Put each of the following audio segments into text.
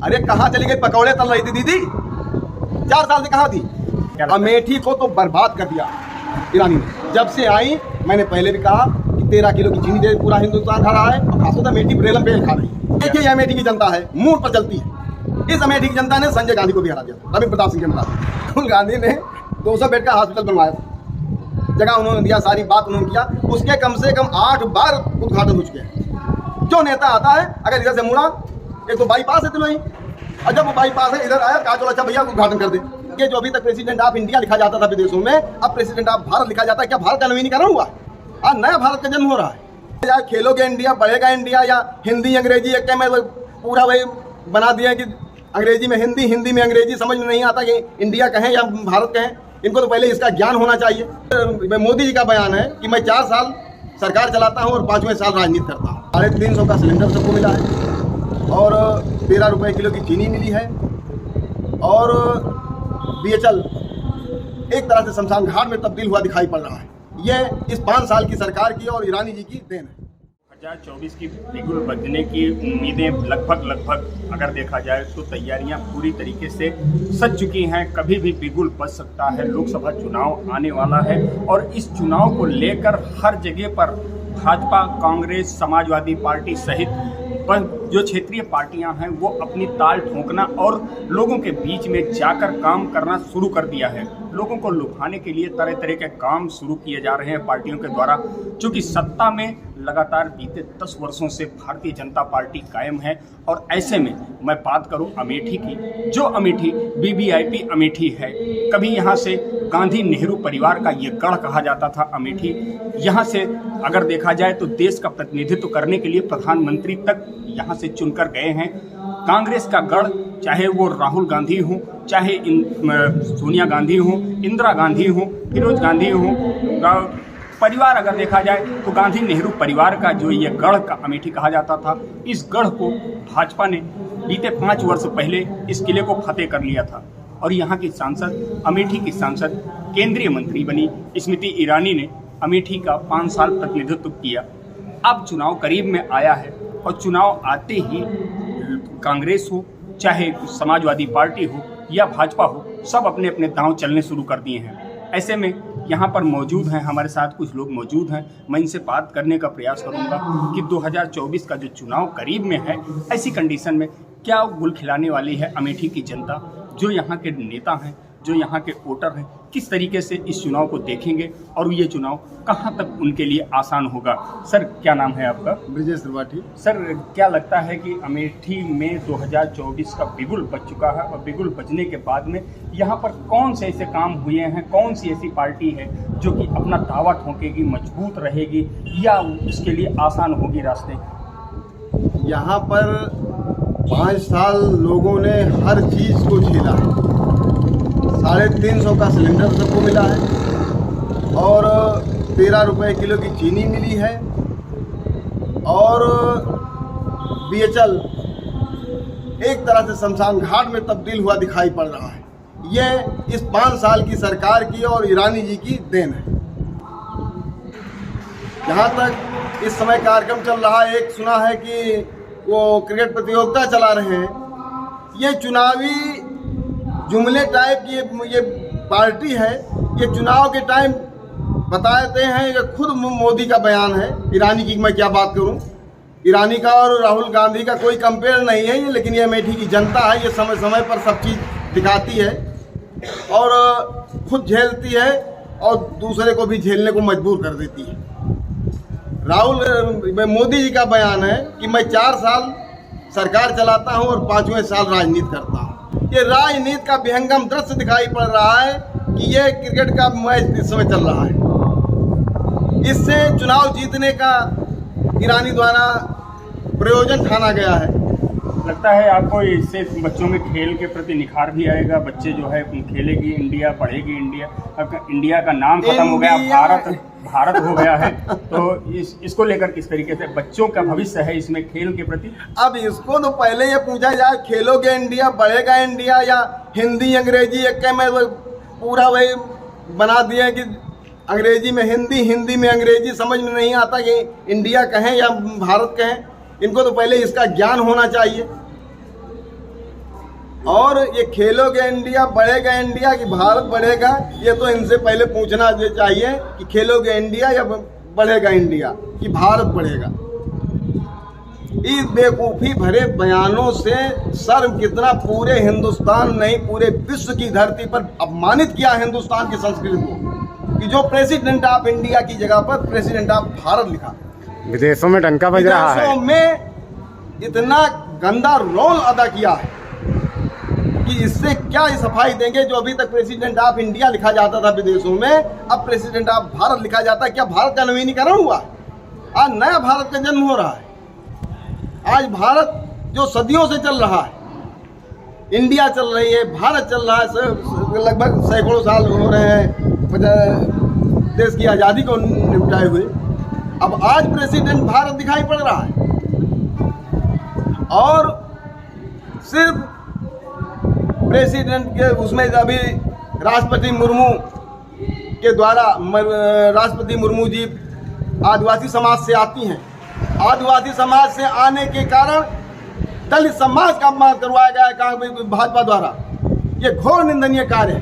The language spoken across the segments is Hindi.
अरे कहाँ चली गई? पकौड़े तल रही थी दीदी, 4 साल से कहाँ थी? अमेठी को तो बर्बाद कर दिया ईरानी ने। जब से आई, मैंने पहले भी कहा कि 13 किलो की चीनी दे पूरा हिंदुस्तान खा रहा है, और खासतौर अमेठी रेलम बेल खा रही है। देखिए अमेठी की जनता है, मूड पर चलती है। इस अमेठी की जनता ने संजय गांधी को भी हरा दिया, रवि प्रताप सिंह के खिलाफ। राहुल गांधी ने 200 बेड का हॉस्पिटल बनवाया, जगह उन्होंने दिया, सारी बात उन्होंने किया। उसके कम से कम 8 बार उद्घाटन हो चुके हैं। जो नेता आता है, अगर इधर से मुड़ा, एक तो बाईपास है तिलोई, और जब वो बाईपास है इधर आया, कहा चलो अच्छा भैया उद्घाटन कर दे। कि जो अभी तक प्रेसिडेंट ऑफ इंडिया लिखा जाता था विदेशों में, अब प्रेसिडेंट ऑफ भारत लिखा जाता है। क्या भारत का नवीनीकरण हुआ? आज नया भारत का जन्म हो रहा है। या खेलोगे इंडिया, बढ़ेगा इंडिया, या हिंदी अंग्रेजी एक में पूरा वही बना दिया कि अंग्रेजी में हिंदी, हिंदी में अंग्रेजी, समझ में नहीं आता कि इंडिया कहें या भारत कहें। इनको तो पहले इसका ज्ञान होना चाहिए। मोदी जी का बयान है कि मैं 4 साल सरकार चलाता हूँ और 5वें साल राजनीति करता हूँ। 350 का सिलेंडर सबको मिला है, और 13 रुपये किलो की चीनी मिली है, और BHL एक तरह से शमशान घाट में तब्दील हुआ दिखाई पड़ रहा है। ये इस 5 साल की सरकार की और ईरानी जी की देन है। 2024 की बिगुल बजने की उम्मीदें लगभग अगर देखा जाए तो तैयारियां पूरी तरीके से सज चुकी हैं। कभी भी बिगुल बज सकता है। लोकसभा चुनाव आने वाला है, और इस चुनाव को लेकर हर जगह पर भाजपा, कांग्रेस, समाजवादी पार्टी सहित जो क्षेत्रीय पार्टियां हैं वो अपनी ताल ठोंकना और लोगों के बीच में जाकर काम करना शुरू कर दिया है। लोगों को लुभाने के लिए तरह तरह के काम शुरू किए जा रहे हैं पार्टियों के द्वारा, क्योंकि सत्ता में लगातार बीते 10 वर्षों से भारतीय जनता पार्टी कायम है। और ऐसे में मैं बात करूं अमेठी की, जो अमेठी BBIP अमेठी है। कभी यहाँ से गांधी नेहरू परिवार का ये गढ़ कहा जाता था अमेठी। यहाँ से अगर देखा जाए तो देश का प्रतिनिधित्व करने के लिए प्रधानमंत्री तक यहाँ से चुनकर गए हैं। कांग्रेस का गढ़, चाहे वो राहुल गांधी हो, चाहे सोनिया गांधी हो, इंदिरा गांधी हो, फिरोज गांधी हो, परिवार अगर देखा जाए तो गांधी नेहरू परिवार का जो ये गढ़ का अमेठी कहा जाता था, इस गढ़ को भाजपा ने बीते 5 वर्ष पहले इस किले को फतेह कर लिया था। और यहाँ की सांसद, अमेठी की सांसद, केंद्रीय मंत्री बनी स्मृति ईरानी ने अमेठी का 5 साल प्रतिनिधित्व किया। अब चुनाव करीब में आया है, और चुनाव आते ही कांग्रेस हो, चाहे समाजवादी पार्टी हो या भाजपा हो, सब अपने अपने दांव चलने शुरू कर दिए हैं। ऐसे में यहाँ पर मौजूद हैं, हमारे साथ कुछ लोग मौजूद हैं। मैं इनसे बात करने का प्रयास करूँगा कि 2024 का जो चुनाव करीब में है, ऐसी कंडीशन में क्या गुल खिलाने वाली है अमेठी की जनता, जो यहाँ के नेता हैं, जो यहाँ के वोटर हैं, किस तरीके से इस चुनाव को देखेंगे, और ये चुनाव कहाँ तक उनके लिए आसान होगा। सर, क्या नाम है आपका? ब्रिजेश त्रिपाठी। सर, क्या लगता है कि अमेठी में 2024 का बिगुल बज चुका है, और बिगुल बजने के बाद में यहाँ पर कौन से ऐसे काम हुए हैं, कौन सी ऐसी पार्टी है जो कि अपना दावा ठोंकेगी, मजबूत रहेगी, या उसके लिए आसान होगी रास्ते? यहाँ पर 5 साल लोगों ने हर चीज़ को झेला है। 350 का सिलेंडर सबको मिला है, और 13 रुपये किलो की चीनी मिली है, और BHL एक तरह से शमशान घाट में तब्दील हुआ दिखाई पड़ रहा है। ये इस 5 साल की सरकार की और ईरानी जी की देन है। जहाँ तक इस समय कार्यक्रम चल रहा है, एक सुना है कि वो क्रिकेट प्रतियोगिता चला रहे हैं। ये चुनावी जुमले टाइप की ये पार्टी है। ये चुनाव के टाइम बताते हैं, ये खुद मोदी का बयान है। ईरानी की मैं क्या बात करूं, ईरानी का और राहुल गांधी का कोई कंपेयर नहीं है ये, लेकिन ये अमेठी की जनता है। ये समय समय पर सब चीज़ दिखाती है, और खुद झेलती है, और दूसरे को भी झेलने को मजबूर कर देती है। मोदी जी का बयान है कि मैं 4 साल सरकार चलाता हूं और 5वें साल राजनीति करता हूं। ये राजनीति का विहंगम दृश्य दिखाई पड़ रहा है कि ये क्रिकेट का मैच इस समय चल रहा है। इससे चुनाव जीतने का ईरानी द्वारा प्रयोजन ठाना गया है। लगता है आपको इससे बच्चों में खेल के प्रति निखार भी आएगा? बच्चे जो है खेलेगी इंडिया, पढ़ेगी इंडिया। अब इंडिया का नाम खत्म हो गया, भारत हो गया है, तो इसको लेकर किस तरीके से बच्चों का भविष्य है इसमें खेल के प्रति? अब इसको तो पहले ये पूछा जाए, खेलोगे इंडिया, बढ़ेगा इंडिया, या हिंदी अंग्रेजी एक में पूरा वही बना दिया कि अंग्रेजी में हिंदी, हिंदी में अंग्रेजी, समझ में नहीं आता कि इंडिया कहें या भारत कहें। इनको तो पहले इसका ज्ञान होना चाहिए। और ये खेलोगे इंडिया, बढ़ेगा इंडिया कि भारत बढ़ेगा, ये तो इनसे पहले पूछना चाहिए कि खेलोगे इंडिया या बढ़ेगा इंडिया कि भारत बढ़ेगा। इस बेवकूफ़ी भरे बयानों से शर्म कितना पूरे हिंदुस्तान नहीं पूरे विश्व की धरती पर अपमानित किया हिंदुस्तान की संस्कृति को कि जो प्रेसिडेंट ऑफ इंडिया की जगह पर प्रेसिडेंट ऑफ भारत लिखा। विदेशों में डंका बज रहा है। विदेशों में इतना गंदा रोल अदा किया है कि इससे क्या सफाई देंगे। जो अभी तक प्रेसिडेंट ऑफ इंडिया लिखा जाता था विदेशों में, अब प्रेसिडेंट ऑफ भारत लिखा जाता है। क्या भारत का नवीनीकरण हुआ? आज नया भारत का जन्म हो रहा है। आज भारत जो सदियों से चल रहा है, इंडिया चल रही है, भारत चल रहा है, लगभग सैकड़ों साल हो रहे हैं देश की आज़ादी को निपटाए हुए। अब आज प्रेसिडेंट भारत दिखाई पड़ रहा है और सिर्फ प्रेसिडेंट के उसमें अभी राष्ट्रपति मुर्मू के द्वारा, राष्ट्रपति मुर्मू जी आदिवासी समाज से आती हैं। आदिवासी समाज से आने के कारण दलित समाज का अपमान करवाया गया है कांग्रेस भाजपा द्वारा। ये घोर निंदनीय कार्य है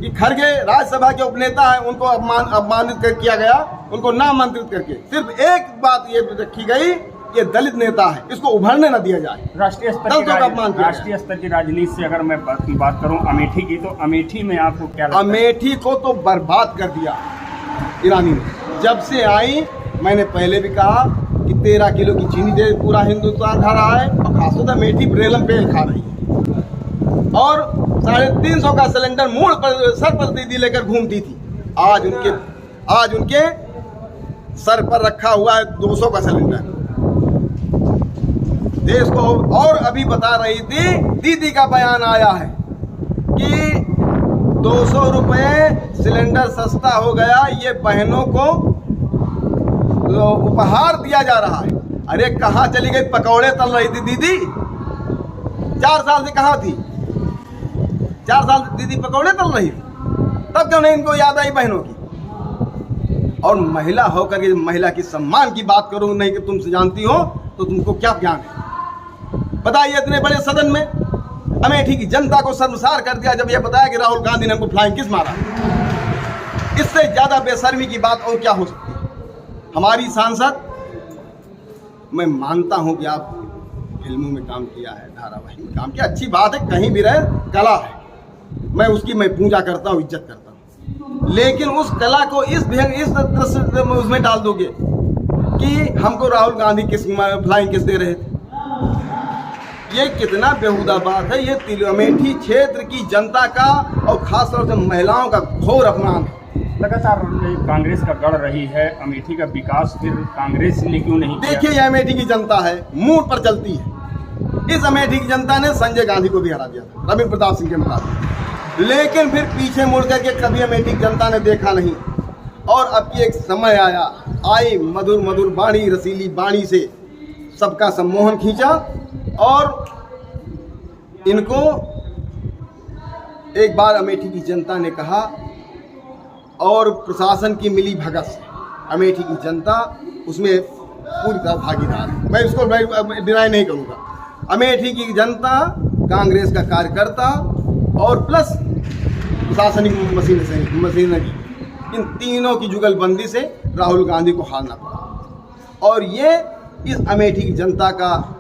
कि खड़गे राज्यसभा के उपनेता हैं, उनको अपमानित किया गया, उनको नामांकित करके। सिर्फ एक बात ये रखी गई, ये दलित नेता है, इसको उभरने न दिया जाए। राष्ट्रीय स्तर की राजनीति से अगर मैं बात करूं अमेठी की, तो अमेठी में आपको क्या लगता है? अमेठी को तो बर्बाद कर दिया ईरानी ने। जब से आई, मैंने पहले भी कहा कि 13 किलो की चीनी दे पूरा हिंदुस्तान खा रहा है और खासतौर अमेठी रेलम पेल खा रही है और 350 का सिलेंडर मूड पर सर पर दीदी लेकर घूमती थी। आज उनके सर पर रखा हुआ है 200 का सिलेंडर। देश को और अभी बता रही थी, दीदी का बयान आया है कि 200 रुपये सिलेंडर सस्ता हो गया, ये बहनों को उपहार दिया जा रहा है। अरे कहाँ चली गई? पकौड़े तल रही थी दीदी। 4 साल से कहाँ थी? 4 साल से दीदी पकौड़े तल रही थी, तब क्यों नहीं इनको याद आई बहनों की? और महिला होकर के महिला की सम्मान की बात करूँ नहीं कि तुमसे जानती हो तो तुमको क्या ज्ञान है? बताइए, इतने बड़े सदन में अमेठी की जनता को शर्मसार कर दिया जब यह बताया कि राहुल गांधी ने हमको फ्लाइंग किस मारा। इससे ज्यादा बेशर्मी की बात और क्या हो सकती है? हमारी सांसद, मैं मानता हूं कि आप फिल्मों में काम किया है, धारावाहिक में काम किया, अच्छी बात है, कहीं भी रहे, कला है, मैं पूजा करता हूं, इज्जत करता हूं। लेकिन उस कला को इस उसमें डाल दोगे कि हमको राहुल गांधी फ्लाइंग किस दे रहे थे। ये कितना बेहुदा बात है। ये अमेठी क्षेत्र की जनता का और खासतौर से महिलाओं का घोर अपमान है। लगातार कांग्रेस का गढ़ रही है, अमेठी का विकास फिर कांग्रेस ने क्यों नहीं किया? देखिए, ये अमेठी की जनता है, मूड पर चलती है। इस अमेठी की जनता ने संजय गांधी को भी हरा दिया था, रविंद्र प्रताप सिंह के मुकाबले, लेकिन फिर पीछे मुड़ करके कभी अमेठी की जनता ने देखा नहीं। और अब की एक समय आई मधुर मधुर बाणी, रसीली बाणी से सबका सम्मोहन खींचा और इनको एक बार अमेठी की जनता ने कहा और प्रशासन की मिली भगत से अमेठी की जनता उसमें पूरी तरह भागीदार है। मैं इसको डिनाई नहीं करूँगा। अमेठी की जनता, कांग्रेस का कार्यकर्ता और प्लस प्रशासनिक मशीनरी, इन तीनों की जुगलबंदी से राहुल गांधी को हारना पड़ा। और ये इस अमेठी की जनता का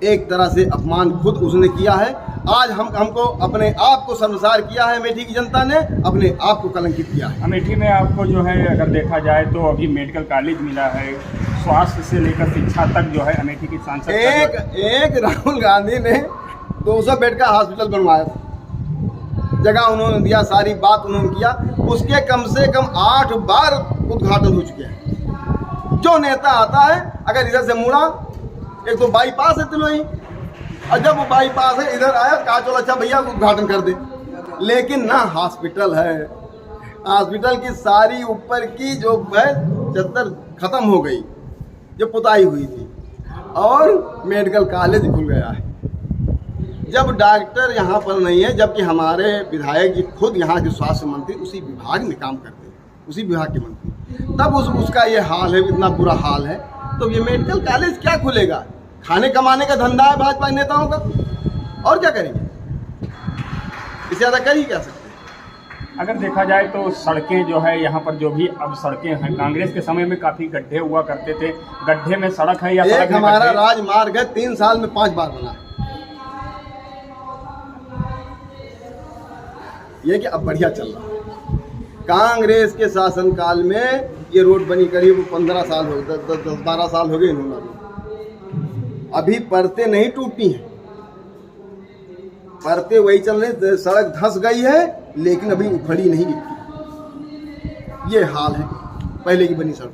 एक तरह से अपमान खुद उसने किया है। आज हमको अपने आप को शर्मसार किया है, अमेठी की जनता ने अपने आप को कलंकित किया है। अमेठी में आपको जो है अगर देखा जाए तो अभी मेडिकल कॉलेज मिला है, स्वास्थ्य से लेकर शिक्षा तक जो है अमेठी की सांसद एक राहुल गांधी ने 200 बेड का हॉस्पिटल बनवाया था, जगह उन्होंने दिया, सारी बात उन्होंने किया, उसके कम से कम 8 बार उद्घाटन हो चुके हैं। जो नेता आता है अगर इधर से मुड़ा, एक तो बाईपास है तिलोई, और जब वो बाईपास है इधर आया कहा चलो अच्छा भैया उद्घाटन कर दे, लेकिन ना हॉस्पिटल है। हॉस्पिटल की सारी ऊपर की जो है चद्दर खत्म हो गई जो पुताई हुई थी, और मेडिकल कॉलेज खुल गया है। जब डॉक्टर यहाँ पर नहीं है, जबकि हमारे विधायक जी खुद यहाँ के स्वास्थ्य मंत्री उसी विभाग में काम करते हैं, उसी विभाग के मंत्री, तब उसका ये हाल है, इतना बुरा हाल है। तो ये मेडिकल कॉलेज क्या खुलेगा? खाने कमाने का धंधा है भाजपा नेताओं का। और क्या करेंगे, इससे ज़्यादा कर ही क्या सकते हैं। अगर देखा जाए तो सड़कें जो है यहाँ पर जो भी अब सड़कें हैं, कांग्रेस के समय में काफ़ी गड्ढे हुआ करते थे, गड्ढे में सड़क है या सड़क एक में हमारा गड्ढे? राजमार्ग है 3 साल में 5 बार बना। ये कि अब बढ़िया चल रहा है। कांग्रेस के शासनकाल में ये रोड बनी करीब 15 साल हो गए, 10-12 साल हो गए इन्होंने। अभी परतें नहीं टूटी हैं, परतें वही चल रही, सड़क धंस गई है लेकिन अभी उखड़ी नहीं गिरती। ये हाल है पहले की बनी सड़क।